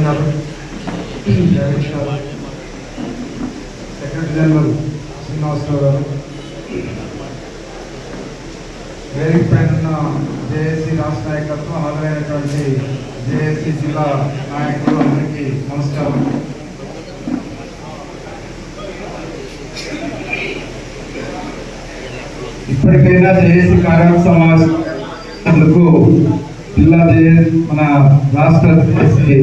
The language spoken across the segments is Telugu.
గారు, సెక్రటరీ జనరల్ శ్రీనివాసరావు గారు, వేదిక పైన ఉన్న జేఏసీ రాష్ట్ర నాయకత్వం, హాజరైనటువంటి జేఏసీ జిల్లా నాయకులు అందరికీ నమస్కారం. ఇప్పటికైనా జేఏసీ కార్యవర్గ సమావేశంకు జిల్లా మన రాష్ట్ర జేఏసీ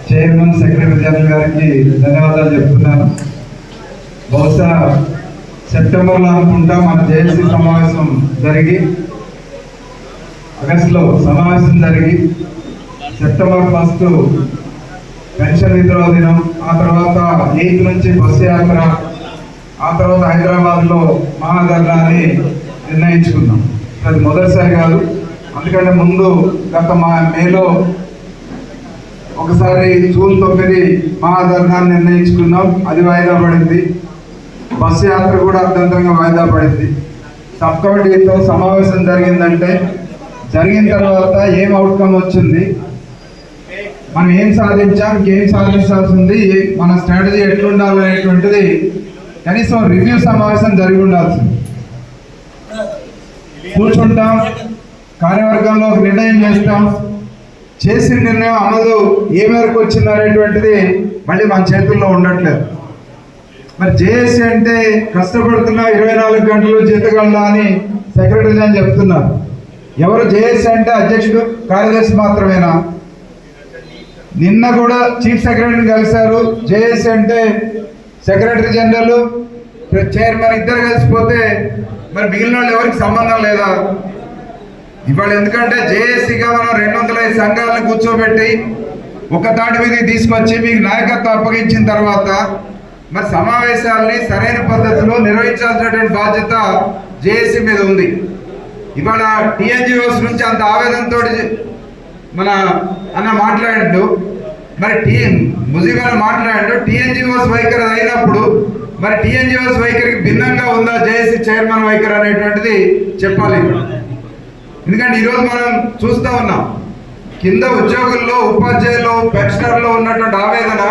చైర్మన్, సెక్రటరీ జనరల్ గారికి ధన్యవాదాలు చెప్తున్నాను. బహుశా సెప్టెంబర్లో అనుకుంటా మన జేఏసీ సమావేశం జరిగి, ఆగస్టులో సమావేశం జరిగి, సెప్టెంబర్ 1 పెన్షన్ విద్రోహ దినం, ఆ తర్వాత 8 నుంచి బస్సు యాత్ర, ఆ తర్వాత హైదరాబాద్లో మహాధర్నాన్ని నిర్ణయించుకున్నాం. అది మొదటిసారి కాదు, అందుకంటే ముందు గత మేలో ఒకసారి జూన్ 9 మహాధర్నాన్ని నిర్ణయించుకున్నాం. అది వాయిదా పడింది. బస్సు యాత్ర కూడా అత్యంతంగా వాయిదా పడింది. సబ్ కమిటీతో సమావేశం జరిగిందంటే, జరిగిన తర్వాత ఏం అవుట్కమ్ వచ్చింది, మనం ఏం సాధించాం, ఇంకేం సాధించాల్సి ఉంది, మన స్ట్రాటజీ ఎట్లుండాలనేటువంటిది కనీసం రివ్యూ సమావేశం జరిగి ఉండాల్సింది. కూర్చుంటాం, కార్యవర్గంలో ఒక నిర్ణయం చేస్తాం, చేసిన నిర్ణయం అమలు ఏ మేరకు వచ్చింది అనేటువంటిది మళ్ళీ మన చేతుల్లో ఉండట్లేదు. మరి జేఏసీ అంటే కష్టపడుతున్నా 24 గంటలు జీతగల అని సెక్రటరీ అని చెప్తున్నారు. ఎవరు జేఏసీ అంటే అధ్యక్షుడు, కార్యదర్శి మాత్రమేనా? నిన్న కూడా చీఫ్ సెక్రటరీని కలిశారు. జేఏసీ అంటే సెక్రటరీ జనరల్, చైర్మన్ ఇద్దరు కలిసిపోతే మరి మిగిలిన వాళ్ళు ఎవరికి సంబంధం లేదా? ఇవాళ ఎందుకంటే జేఏసీగా మనం 205 సంఘాలను కూర్చోబెట్టి ఒక తాటి మీద తీసుకొచ్చి మీకు నాయకత్వం అప్పగించిన తర్వాత మరి సమావేశాలని సరైన పద్ధతిలో నిర్వహించాల్సినటువంటి బాధ్యత జేఏసీ మీద ఉంది. ఇవాళ టీఎన్జిఓస్ నుంచి అంత ఆవేదనతో మన అన్న మాట్లాడిండు, మరి ముజీబ్ మాట్లాడిండు. టీఎన్జిఓస్ వైఖరి అయినప్పుడు మరి టీఎన్జిఓస్ వైఖరికి భిన్నంగా ఉందా జేఏసీ చైర్మన్ వైఖరి అనేటువంటిది చెప్పాలి. ఎందుకంటే ఈరోజు మనం చూస్తూ ఉన్నాం, కింద ఉద్యోగుల్లో, ఉపాధ్యాయుల్లో, పెన్షనర్లో ఉన్నటువంటి ఆవేదన.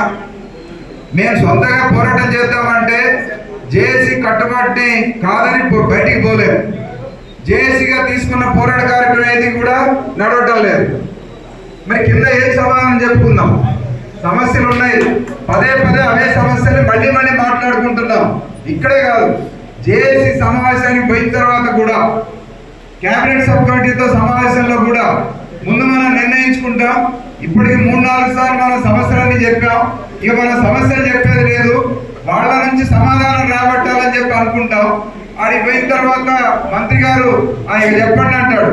మేము సొంతంగా పోరాటం చేద్దామంటే జేఏసీ కట్టుబాటుని కాదని బయటికి పోలేము. జేఏసీగా తీసుకున్న పోరాట కార్యక్రమం ఏది కూడా నడవటం లేదు. మరి కింద ఏం సమాధానం చెప్పుకుందాం? సమస్యలు ఉన్నాయి, పదే అవే సమస్యలు మళ్ళీ మాట్లాడుకుంటున్నాం. ఇక్కడే కాదు, జేఏసీ సమావేశానికి పోయిన తర్వాత కూడా, కేబినెట్ సబ్ కమిటీతో సమావేశంలో కూడా ముందు మనం నిర్ణయించుకుంటాం. ఇప్పటికి 3-4 సార్లు మన సమస్యలన్నీ చెప్పాం. ఇక మన సమస్యలు చెప్పేది లేదు, వాళ్ళ నుంచి సమాధానం రాబట్టాలని చెప్పి అనుకుంటాం. ఆడికి పోయిన తర్వాత మంత్రి గారు ఆయన చెప్పండి అంటాడు.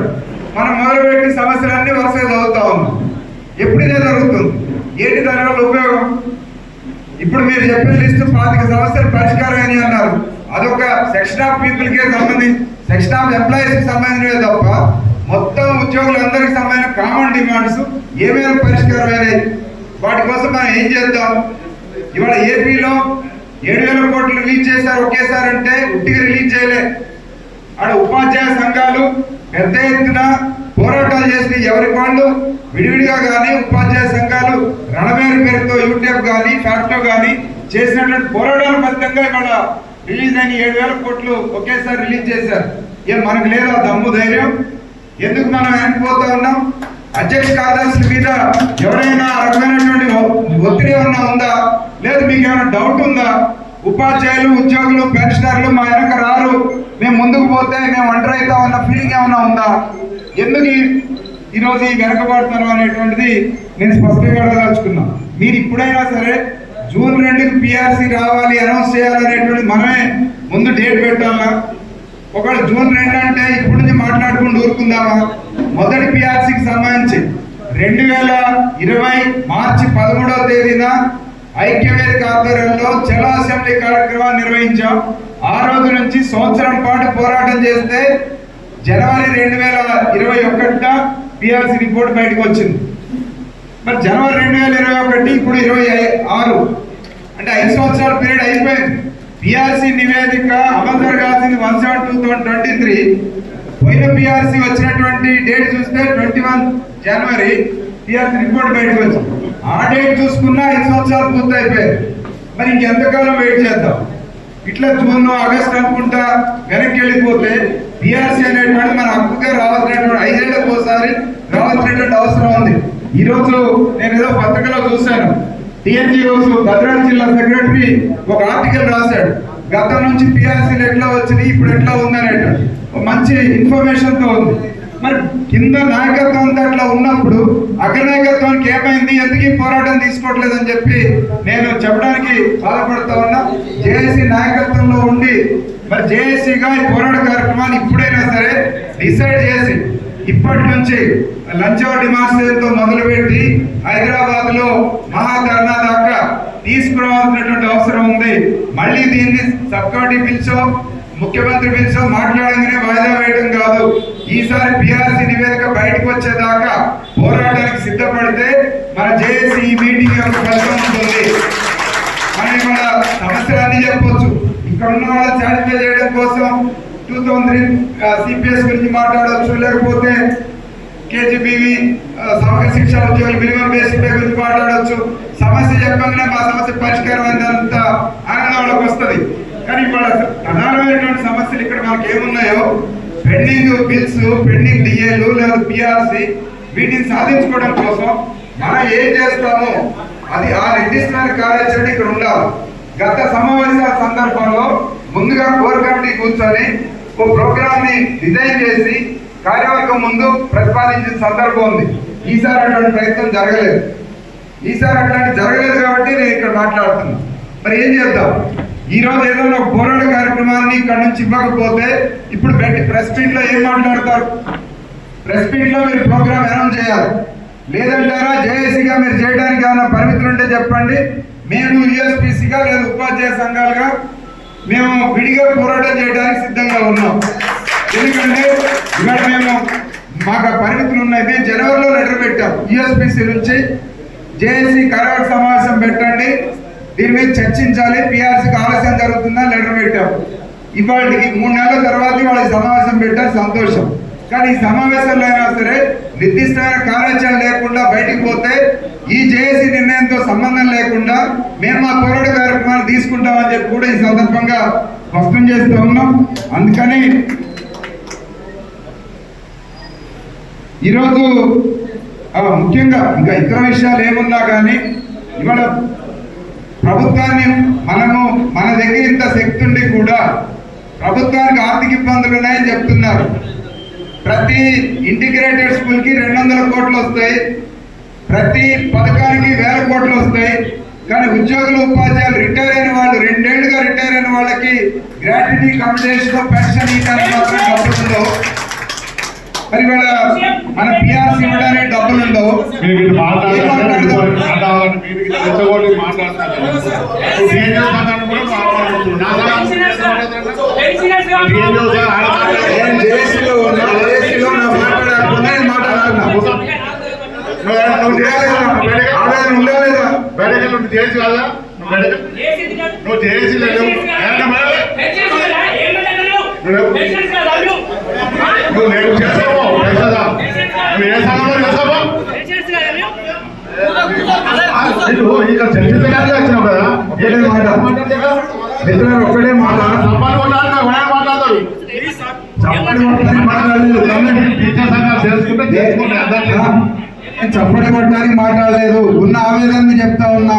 మనం మొదలుపెట్టి సమస్యలన్నీ వరుసగా చదువుతా ఉన్నాం. ఎప్పుడు ఇదే జరుగుతుంది? ఏంటి దానివల్ల ఉపయోగం? ఇప్పుడు మీరు చెప్పిన లిస్టు 25 సమస్యలు పరిష్కారం అని అన్నారు. అదొక సెక్షన్ ఆఫ్ పీపుల్కే సంబంధించి, సెక్షన్ ఆఫ్ ఎంప్లాయీస్కి సంబంధించినవి తప్ప మొత్తం ఉద్యోగులందరికీ సంబంధించిన కామన్ డిమాండ్స్ ఏమేమి పరిష్కారం అయినాయి? వాటి కోసం మనం ఏం చేద్దాం? ఇవాళ ఏపీలో 7,000 కోట్లు రిలీజ్ చేశారు ఒకేసారి అంటే ఉట్టిగా రిలీజ్ చేయలే. ఆడ ఉపాధ్యాయ సంఘాలు పెద్ద ఎత్తున పోరాటాలు చేసి ఎవరి వాళ్ళు విడివిడిగా కానీ, ఉపాధ్యాయ సంఘాలు రణబేరు పేరుతో యూట్యూబ్ కానీ, ఫ్యాక్టో కానీ చేసినటువంటి పోరాటాల ఫలితంగా ఇవాళ రిలీజ్ అయిన 7,000 కోట్లు ఒకేసారి రిలీజ్ చేశారు. ఏం మనకు లేదా దమ్ము, ధైర్యం? ఎందుకు మనం వెనక్కిపోతా ఉన్నాం? అధ్యక్ష కార్యదర్శుల మీద ఎవరైనా రకమైనటువంటి ఒత్తిడి ఏమన్నా ఉందా? లేదు మీకు ఏమైనా డౌట్ ఉందా? ఉపాధ్యాయులు, ఉద్యోగులు, పెన్షనర్లు మా వెనక రారు, మేము ముందుకు పోతే మేము ఒంటరి అవుతాం అన్న ఫీలింగ్ ఏమన్నా ఉందా? ఎందుకు ఈరోజు ఈ వెనకబడతాను అనేటువంటిది నేను స్పష్టంగా అడగదలుచుకున్నా. మీరు ఇప్పుడైనా సరే జూన్ 2కి పిఆర్సీ రావాలి, అనౌన్స్ చేయాలనేటువంటిది మనమే ముందు డేట్ పెట్టాలా? ఒకవేళ జూన్ 2 అంటే ఇప్పటి నుంచి మాట్లాడుకుంటూ ఊరుకుందామా? మొదటి పిఆర్సీకి సంబంధించి 2020 మార్చి 13వ తేదీన ఐక్యవేదిక ఆధ్వర్యంలో చలో అసెంబ్లీ కార్యక్రమాన్ని నిర్వహించాం. ఆ రోజు నుంచి సంవత్సరం పాటు పోరాటం చేస్తే జనవరి 2021 పిఆర్సీ రిపోర్ట్ బయటకు వచ్చింది. మరి జనవరి 2021 ఇప్పుడు 26 అంటే 5 సంవత్సరాల పీరియడ్ అయిపోయింది. పిఆర్సీ నివేదిక అమలు జరగాల్సింది 1/7/2023. పోయిన పిఆర్సీ వచ్చినటువంటి డేట్ చూస్తే 21 జనవరి పిఆర్సీ రిపోర్ట్ బయటకు వచ్చింది. ఆ డేట్ చూసుకున్నా 5 సంవత్సరాలు పూర్తయిపోయాయి. మరి ఇంకెంతకాలం వెయిట్ చేద్దాం? ఇట్లా జూన్ ఆగస్ట్ అనుకుంటా వెనక్కి వెళ్ళిపోతే పిఆర్సీ అనేటువంటి మన హక్కుగా రావాల్సినటువంటి 5 ఏళ్లకు ఒకసారి రావాల్సినటువంటి అవసరం ఉంది. ఈ రోజు నేను ఏదో పత్రికలో చూశాను, టీఎన్జిఓస్ భద్రాద్రి జిల్లా సెక్రటరీ ఒక ఆర్టికల్ రాశాడు. గతం నుంచి పిఆర్సీలు ఎట్లా వచ్చినాయి, ఇప్పుడు ఎట్లా ఉందనేటువంటి మంచి ఇన్ఫర్మేషన్ తో ఉంది. మరి కింద నాయకత్వం అంతా అట్లా ఉన్నప్పుడు అగ్రనాయకత్వానికి ఏమైంది, ఎందుకు పోరాటం తీసుకోవట్లేదని చెప్పి నేను చెప్పడానికి బాధపడుతూ ఉన్నా. జేఏసీ నాయకత్వంలో ఉండి మరి జేఏసీగా ఈ పోరాట కార్యక్రమాన్ని ఇప్పుడైనా సరే డిసైడ్ చేసి ఇప్పటి నుంచి లంచ్ అవర్ డిమాండ్స్ తో మొదలుపెట్టి హైదరాబాద్ లో మహాధర్నా దాకా తీసుకురావాల్సినటువంటి అవసరం ఉంది. మళ్ళీ దీన్ని సబ్ కమిటీ పిలిచో ముఖ్యమంత్రి పిలిచో మాట్లాడంగానే వాయిదా వేయడం కాదు. ఈసారి పిఆర్సీ నివేదిక బయటకు వచ్చేదాకా పోరాటానికి సిద్ధపడితే మన జేఏసీ ఈ మీటింగ్ యొక్క ఫలితం ఉంటుంది. మనం మన సమస్యలన్నీ చెప్పొచ్చు. ఇక్కడ ఉన్న వాళ్ళని సాటిస్ఫై చేయడం కోసం 2003 సిపిఎస్ గురించి మాట్లాడవచ్చు, లేకపోతే కేజీబీవి సమగ్ర శిక్ష ఉద్యోగులు మినిమం బేసిక్ పే గురించి మాట్లాడవచ్చు. సమస్య చెప్పగానే మా సమస్య పరిష్కారం అయినంత ఆనందం వాళ్ళకి వస్తుంది. కానీ ఇప్పుడు ప్రధానమైనటువంటి సమస్యలు ఇక్కడ మనకి ఏమున్నాయో, పెండింగ్ బిల్స్, పెండింగ్ డిఏలు లేదా పిఆర్సీ, వీటిని సాధించుకోవడం కోసం మనం ఏం చేస్తామో అది ఆ నిర్దిష్టమైన కార్యాచరణ ఇక్కడ ఉండాలి. గత సమావేశాల సందర్భంలో ముందుగా కోర్ కమిటీ కూర్చొని ఓ ప్రోగ్రామ్ ని డిజైన్ చేసి కార్యవర్గం ముందు ప్రతిపాదించిన సందర్భం ఉంది. ఈసారి అటువంటి ప్రయత్నం జరగలేదు. కాబట్టి నేను ఇక్కడ మాట్లాడుతున్నా. మరి ఏం చేద్దాం? ఈ రోజు ఏదైనా ఒక పోరాట కార్యక్రమాన్ని ఇక్కడ నుంచి ఇవ్వకపోతే ఇప్పుడు ప్రెస్ మీట్ లో ఏం మాట్లాడతారు? ప్రెస్ మీట్ లో మీరు ప్రోగ్రామ్ అనౌన్స్ చేయాలి. లేదంటారా జేఏసీగా మీరు చేయడానికి ఏమైనా పరిమితులు ఉంటే చెప్పండి. మేము యూఎస్పీసీగా లేదా ఉపాధ్యాయ సంఘాలుగా మేము విడిగా పోరాటం చేయడానికి సిద్ధంగా ఉన్నాం. ఎందుకంటే ఇవాళ మేము మాకు పరిమితులు ఉన్నాయి. మేము జనవరిలో లెటర్ పెట్టాం యూఎస్పీసీ నుంచి, జేఏసీ కార్యవర్గ సమావేశం పెట్టండి, దీని మీద చర్చించాలి, పిఆర్సీకి ఆలస్యం జరుగుతుందా లెటర్ పెట్టాం. ఇవాళకి 3 నెలల తర్వాత వాళ్ళకి సమావేశం పెట్టారు, సంతోషం. కానీ ఈ సమావేశంలో అయినా సరే నిర్దిష్టమైన కార్యాచరణ లేకుండా బయటికి పోతే ఈ జేఏసీ నిర్ణయంతో సంబంధం లేకుండా మేము మా పోరాట కార్యక్రమాన్ని తీసుకుంటామని చెప్పి కూడా ఈ సందర్భంగా స్పష్టం చేస్తూ ఉన్నాం. అందుకని ఈరోజు ముఖ్యంగా ఇంకా ఇతర విషయాలు ఏమున్నా కానీ ఇవాళ ప్రభుత్వాన్ని మన దగ్గర ఇంత శక్తి ఉండి కూడా ప్రభుత్వానికి ఆర్థిక ఇబ్బందులు ఉన్నాయని చెప్తున్నారు. ప్రతి ఇంటిగ్రేటెడ్ స్కూల్ కి 200 కోట్లు వస్తాయి, ప్రతి పథకానికి 1000 కోట్లు వస్తాయి. కానీ ఉద్యోగులు ఉపాధ్యాయులు రిటైర్ అయిన వాళ్ళు 2 ఏళ్లుగా రిటైర్ అయిన వాళ్ళకి గ్రాట్యుటీ కమిటేషన్ పెన్షన్ ఇవ్వడానికి మాత్రం డబ్బులు ఉండవు. మరి మన పిఆర్సీ ఇవ్వడానికి డబ్బులు ఉండవు. నువ్వు చేసి లేదు నువ్వు నేను చేసావు నువ్వు ఏ సంఘంలో చేసావు ఇక్కడ చర్చించడానికి వచ్చినావు కదా. ఒక్కడే మాట మాట్లాడతారు చప్పటి కొట్టడానికి మాట్లాడలేదు. ఉన్న ఆవేదన చెప్తా ఉన్నా.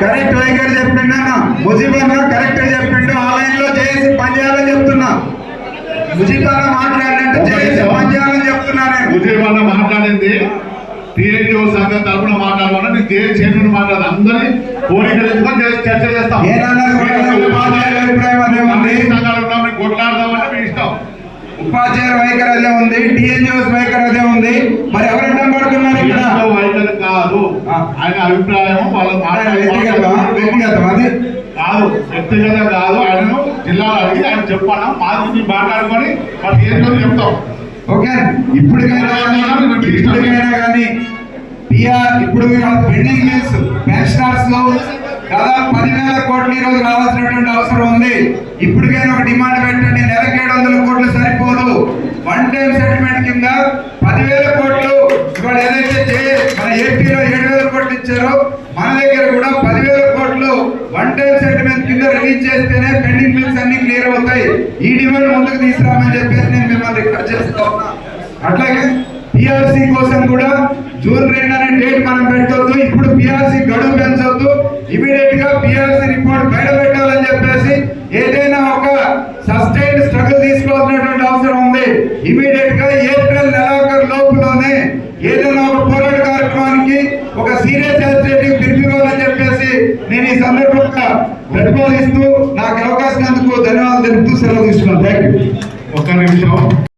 కరెక్ట్ వైఖరి చెప్పిండా ముజీబన్న కరెక్ట్ చెప్పిండు. ఆన్లైన్ లో చేసి పనిచేయాలని చెప్తున్నా. ముజీబన్న మాట్లాడినట్టు చేసి పనిచేయాలని చెప్తున్నాను. ముజీబన్న మాట్లాడింది టీఎన్జిఓ సంఘం తరఫున మాట్లాడమన్నా నేను జేఏసీ చైర్మన్ మాట్లాడాలి. అందరినీ కోరికలు చర్చ చేస్తాం. కొట్లాడదామంటే మీ ఇష్టం. ఉపాధ్యాయుల వైఖరి అదే ఉంది, టీఎన్జిఓస్ వైఖరి అదే ఉంది. మరి ఎవరు అడ్డం పడుతున్నారు? ఇక్కడ వైఖరి కాదు, ఆయన అభిప్రాయం వాళ్ళ వ్యక్తిగతం అది కాదు, వ్యక్తిగతం కాదు. ఆయనను జిల్లాలో అడిగి ఆయన చెప్పాను మాది మాట్లాడుకొని మరి టీఎన్జిఓ చెప్తాం. ఓకే, ఇప్పటికైనా కానీ ఇప్పుడు పెండింగ్ బిల్స్ పెన్షనర్స్ లో దాదాపు 10,000 కోట్లు ఈ రోజు రావాల్సినటువంటి అవసరం ఉంది. ఇప్పటికైనా ఒక డిమాండ్ పెట్టండి, నెలకు 700 కోట్లు సరిపోదు. వన్ టైం సెటిల్మెంట్ కింద 10,000 కోట్లు ఇవాళ ఏదైతే మన ఏపీలో 7,000 కోట్లు ఇచ్చారో మన దగ్గర కూడా 10,000 కోట్లు వన్ టైం సెటిల్మెంట్ కింద రిలీజ్ చేస్తేనే పెండింగ్ బిల్స్ అన్ని క్లియర్ అవుతాయి. ఈ డిమాండ్ ముందుకు తీసుకురామని చెప్పేసి నేను మిమ్మల్ని రిక్వెస్ట్ చేస్తా ఉన్నా. అట్లాగే పిఆర్సీ కోసం కూడా జూన్ 2 అనే డేట్ మనం పెట్టొద్దు. ఇప్పుడు పిఆర్సీ గడువు పెంచొద్దు. ఇమీడియట్ గా పిఆర్సీ రిపోర్ట్ బయట పెట్టాలని చెప్పేసి ఏదైనా ఒక సస్టైన్డ్ స్ట్రగుల్ తీసుకోవాల్సినటువంటి అవసరం ఉంది. ఇమీడియట్ గా ఏప్రిల్ నెలాఖరు లోపులోనే ఏదైనా ఒక పోరాట కార్యక్రమానికి ఒక సీరియస్ అడ్మినిస్ట్రేటివ్ పిలిపివ్వాలని చెప్పేసి నేను ఈ సందర్భంగా ప్రతిపాదిస్తూ నాకు అవకాశం అందుకు ధన్యవాదాలు తెలుపుతూ సెలవు తీసుకున్నాను. Thank you. ఒక్క నిమిషం.